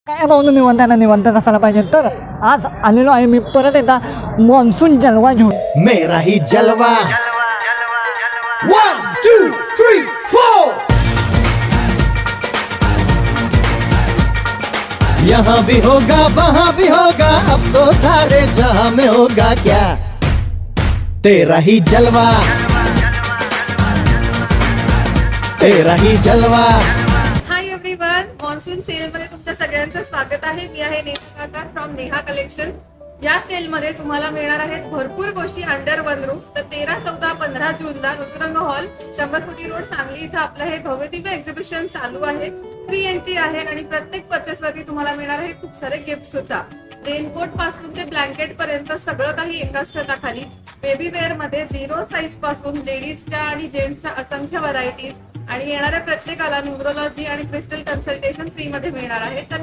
काय भाऊ निवंत असायला पाहिजे. तर आज आलेलो आहे मी परत एकदा मॉन्सून जलवा घेऊन. मेरा ही जलवा 1 2 3 4 यहाँ भी होगा वहाँ भी होगा अब तो सारे जहाँ में होगा क्या तेरा ही जलवा तेरा ही जलवा. हाय एव्हरीवन, मॉन्सून सेल मध्ये तुमच्या सगळ्यांचं स्वागत आहे. मी आहे नेहा काका फ्रॉम नेहा कलेक्शन. या सेल मध्ये तुम्हाला मिळणार आहेत भरपूर गोष्टी अंडर वन रूफ. तर 13, 14, 15 जूनला ऋतुरंग हॉल 100 कोटी रोड सांगली इथं आपलं हे भव्य दिव्य एक्झिबिशन चालू आहे. फ्री एंट्री आहे आणि प्रत्येक परचेस वरती तुम्हाला मिळणार आहे खूप सारे गिफ्ट सुद्धा. रेनकोट पासून ते ब्लँकेट पर्यंत सगळं काही एकाच छताखाली. बेबी वेअर मध्ये 0 साईज पासून लेडीजच्या आणि जेंट्सच्या असंख्य व्हरायटीज आणि येणाऱ्या प्रत्येकाला न्यूरोलॉजी आणि क्रिस्टल कन्सल्टेशन फ्री मध्ये मिळणार आहे. तर